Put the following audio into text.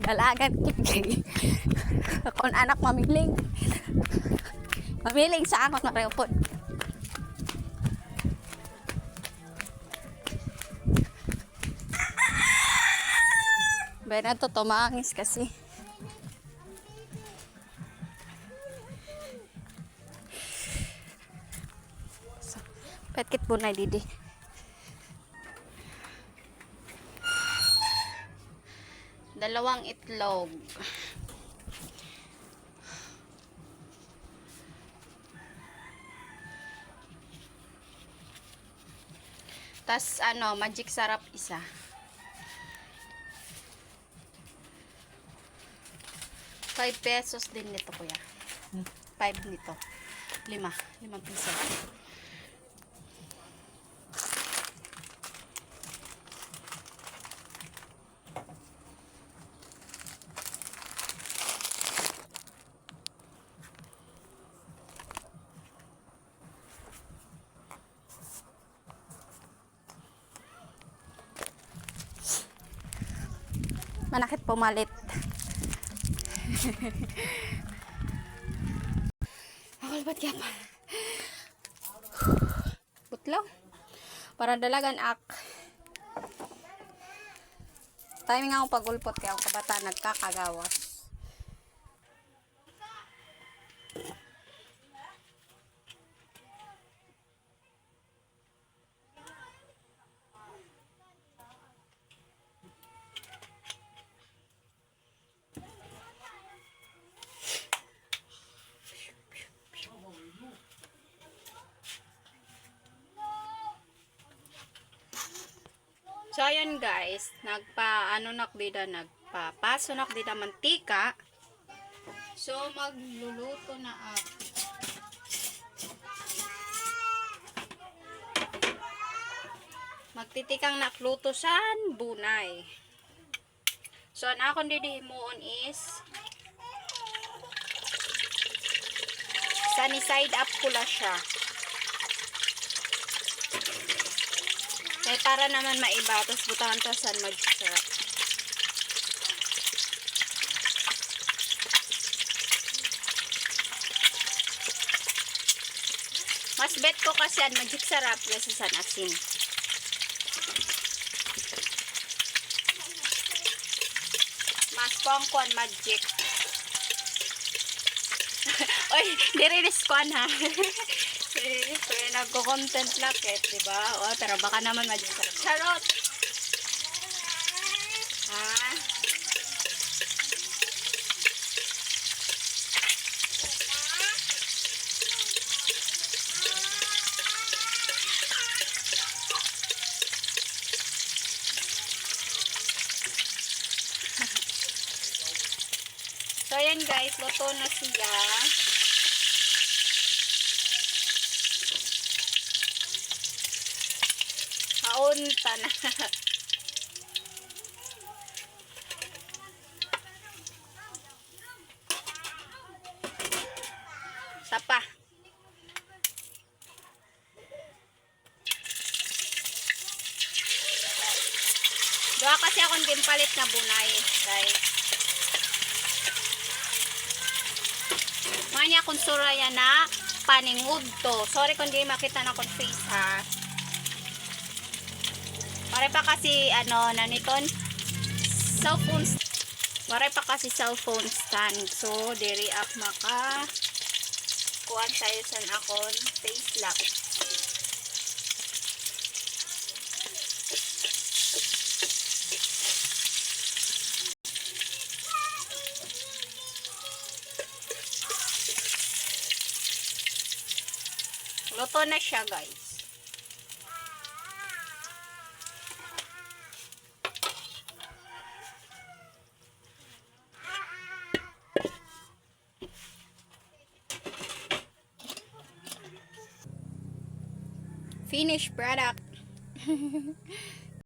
Dalagan kikay. Kung anak mamiling. Mamiling sa akong narepot. Bay na to, tumangis kasi. So, petkit po na didi. Dalawang itlog. Tas magic sarap isa. 5 pesos din nito, kuya. 5 nito. 5 piso. Manakit pumalit. Ako lipat kaya pa. Putlaw. Para dalagan ak. Timing ako pagulpot kaya ako kabata nagkakagawas. So, ayan guys, nagpapaso nak dida mantika. So, magluluto na ako. Magtitikang nakluto san bunay. So, ang akong didihimuon is sunny side up pula siya. Para naman maiba, tapos butahan to sa magic syrup. Mas bet ko kasi ang magic syrup kasi sa asin. Mas pangkuan magic. Oy, dirilis ko ha. Pero nagko-content lakit, diba? O, pero baka naman magic sarap. Charot! Ha? So, ayan guys, luto na siya. Haunta na. Tapa. Doa kasi akong gimpalit na bunay, guys. Manya akong suraya na paningud to. Sorry kung di makita na akong face ha. Pare pa kasi naniton cellphone. Pare pa kasi cellphone stand. So diri up maka kuan tayo san akon face lock. Luto na siya, guys. Finished product.